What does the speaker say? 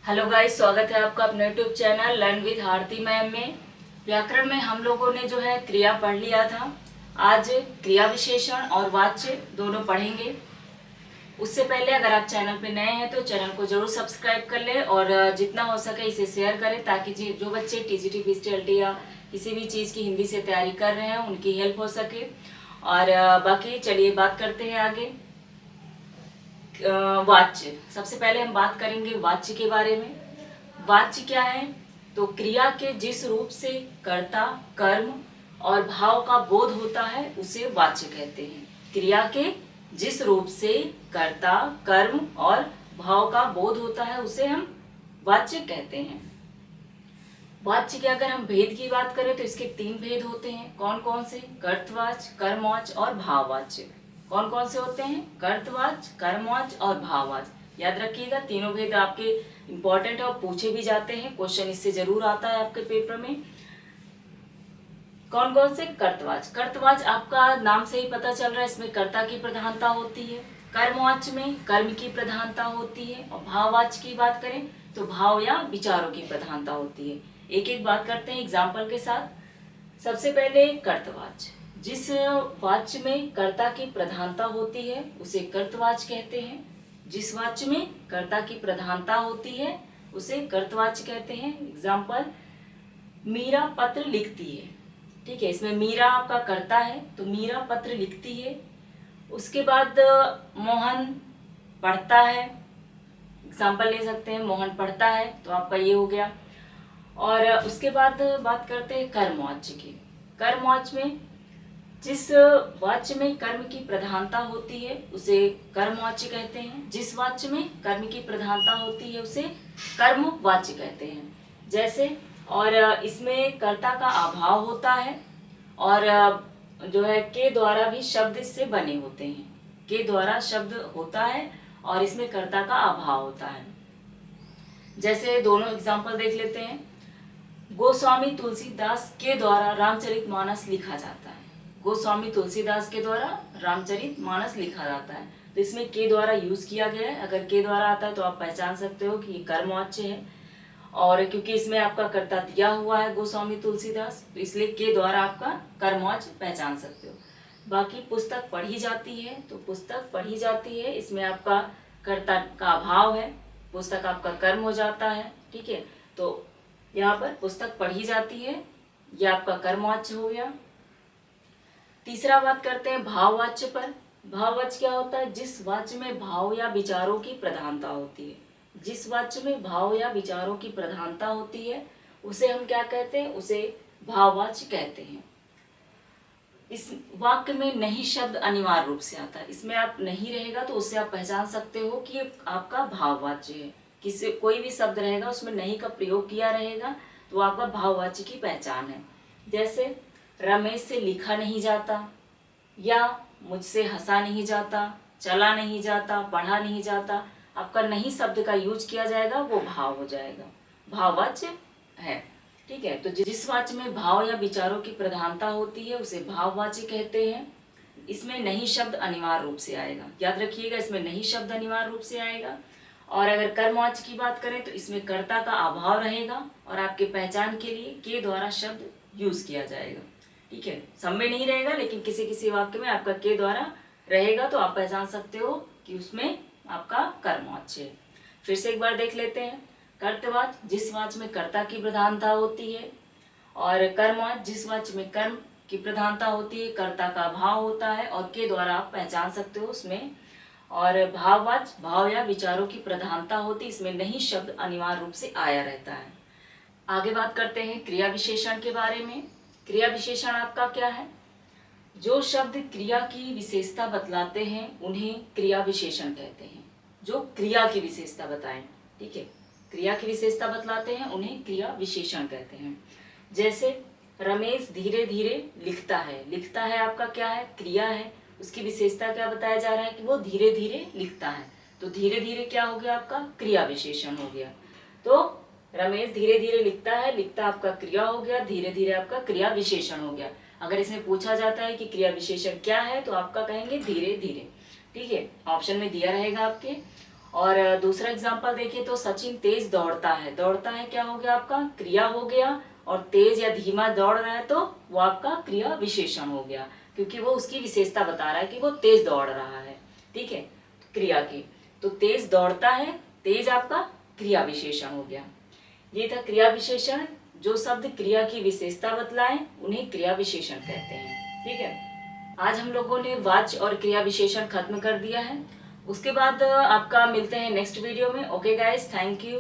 Hello guys, स्वागत है आपका अपने YouTube channel learn with Aarti ma'am में। व्याकरण में हम लोगों ने जो है क्रिया पढ़ लिया था। आज क्रिया विशेषण और वाच्य दोनों पढ़ेंगे। उससे पहले अगर आप चैनल पे नए हैं तो चैनल को जरूर सब्सक्राइब कर लें और जितना हो सके इसे शेयर करें ताकि जो बच्चे टीजीटी पीजीटी या किसी भी चीज़ की हिंदी से तैयारी कर रहे हैं उनकी हेल्प हो सके। और बाकी चलिए बात करते हैं आगे। वाच्य, सबसे पहले हम बात करेंगे वाच्य के बारे में। वाच्य क्या है? तो क्रिया के जिस रूप से कर्ता, कर्म और भाव का बोध होता है उसे वाच्य कहते हैं। क्रिया के जिस रूप से कर्ता, कर्म और भाव का बोध होता है उसे हम वाच्य कहते हैं। वाच्य के अगर हम भेद की बात करें तो इसके 3 भेद होते हैं। कौन कौन से? कर्तवाच्य, कर्मवाच्य और भाववाच्य। कौन कौन से होते हैं? कर्तवाच्य, कर्मवाच्य और भाववाच्य। याद रखिएगा, तीनों भेद आपके इंपॉर्टेंट है और पूछे भी जाते हैं। क्वेश्चन इससे जरूर आता है आपके पेपर में। कौन कौन से? कर्तवाच्य। कर्तवाच्य आपका नाम से ही पता चल रहा है, इसमें कर्ता की प्रधानता होती है। कर्मवाच्य में कर्म की प्रधानता होती है। और भाववाच्य की बात करें तो भाव या विचारों की प्रधानता होती है। एक एक बात करते हैं एग्जाम्पल के साथ। सबसे पहले कर्तवाच्य। जिस वाच्य में कर्ता की प्रधानता होती है उसे कर्तवाच्य कहते हैं। जिस वाच्य में कर्ता की प्रधानता होती है उसे कर्तवाच्य कहते हैं। एग्जाम्पल, मीरा पत्र लिखती है। ठीक है, इसमें मीरा आपका कर्ता है तो मीरा पत्र लिखती है। उसके बाद मोहन पढ़ता है। एग्जाम्पल ले सकते हैं, मोहन पढ़ता है तो आपका ये हो गया। और उसके बाद बात करते हैं कर्मवाच्य की। कर्मवाच्य में जिस वाच्य में कर्म की प्रधानता होती है उसे कर्मवाच्य कहते हैं। जिस वाच्य में कर्म की प्रधानता होती है उसे कर्मवाच्य कहते हैं। जैसे, और इसमें कर्ता का अभाव होता है और जो है के द्वारा भी शब्द इससे बने होते हैं। के द्वारा शब्द होता है और इसमें कर्ता का अभाव होता है। जैसे दोनों एग्जाम्पल देख लेते हैं। गोस्वामी तुलसीदास के द्वारा रामचरितमानस लिखा जाता है। गोस्वामी तुलसीदास के द्वारा रामचरितमानस लिखा जाता है तो इसमें के द्वारा यूज किया गया है। अगर के द्वारा आता है तो आप पहचान सकते हो कि ये कर्मवाच्य है। और क्योंकि इसमें आपका कर्ता दिया हुआ है गोस्वामी तुलसीदास तो इसलिए के द्वारा आपका कर्मवाच्य पहचान सकते हो। बाकी पुस्तक पढ़ी जाती है तो पुस्तक पढ़ी जाती है, इसमें आपका कर्ता का अभाव है, पुस्तक आपका कर्म हो जाता है। ठीक है, तो यहाँ पर पुस्तक पढ़ी जाती है, ये आपका कर्मवाच्य हो गया। तीसरा बात करते हैं भाववाच्य पर। भाववाच्य क्या होता है? जिस वाच्य में भाव या विचारों की प्रधानता होती है। जिस वाच्य में भाव या विचारों की प्रधानता होती है उसे हम क्या कहते हैं? उसे भाववाच्य कहते हैं। इस वाक्य में नहीं शब्द अनिवार्य रूप से आता है। इसमें आप नहीं रहेगा तो उससे आप पहचान सकते हो कि ये आपका भाववाच्य है। किसी कोई भी शब्द रहेगा उसमें नहीं का प्रयोग किया रहेगा तो आपका भाववाच्य की पहचान है। जैसे, रमेश से लिखा नहीं जाता, या मुझसे हंसा नहीं जाता, चला नहीं जाता, पढ़ा नहीं जाता। आपका नहीं शब्द का यूज किया जाएगा वो भाव हो जाएगा, भाववाच्य है। ठीक है, तो जिस वाच्य में भाव या विचारों की प्रधानता होती है उसे भाववाच्य कहते हैं। इसमें नहीं शब्द अनिवार्य रूप से आएगा, याद रखिएगा, इसमें नहीं शब्द अनिवार्य रूप से आएगा। और अगर कर्मवाच्य की बात करें तो इसमें कर्ता का अभाव रहेगा और आपके पहचान के लिए के द्वारा शब्द यूज किया जाएगा। ठीक है, सब में नहीं रहेगा लेकिन किसी किसी वाक्य में आपका के द्वारा रहेगा तो आप पहचान सकते हो कि उसमें आपका कर्मवाच्य है। फिर से एक बार देख लेते हैं। कर्तवाच्य, जिस वाच्य में कर्ता की प्रधानता होती है। और कर्मवाच्य, जिस वाच्य में कर्म की प्रधानता होती है, कर्ता का अभाव होता है और के द्वारा आप पहचान सकते हो उसमें। और भाववाच्य, भाव या विचारों की प्रधानता होती है, इसमें नहीं शब्द अनिवार्य रूप से आया रहता है। आगे बात करते हैं क्रिया विशेषण के बारे में। क्रिया विशेषण आपका क्या है? जो शब्द क्रिया की विशेषता बतलाते हैं उन्हें क्रिया विशेषण कहते हैं। जो क्रिया की विशेषता बताएं, ठीक है, क्रिया की विशेषता बतलाते हैं उन्हें क्रिया विशेषण कहते हैं। जैसे, रमेश धीरे धीरे लिखता है। लिखता है आपका क्या है? क्रिया है। उसकी विशेषता क्या बताया जा रहा है कि वो धीरे धीरे लिखता है। तो धीरे धीरे क्या हो गया? आपका क्रिया विशेषण हो गया। तो रमेश धीरे धीरे लिखता है, लिखता आपका क्रिया हो गया, धीरे धीरे आपका क्रिया विशेषण हो गया। अगर इसमें पूछा जाता है कि क्रिया विशेषण क्या है तो आपका कहेंगे धीरे धीरे। ठीक है, ऑप्शन में दिया रहेगा आपके। और दूसरा एग्जाम्पल देखिए तो सचिन तेज दौड़ता है। दौड़ता है क्या हो गया आपका, क्रिया हो गया। और तेज या धीमा दौड़ रहा है तो वो आपका क्रिया विशेषण हो गया, क्योंकि वो उसकी विशेषता बता रहा है कि वो तेज दौड़ रहा है। ठीक है, क्रिया की। तो तेज दौड़ता है, तेज आपका क्रिया विशेषण हो गया। ये था क्रिया विशेषण। जो शब्द क्रिया की विशेषता बतलाएं उन्हें क्रिया विशेषण कहते हैं। ठीक है, आज हम लोगों ने वाच्य और क्रिया विशेषण खत्म कर दिया है। उसके बाद आपका मिलते हैं नेक्स्ट वीडियो में। Okay guys, thank you.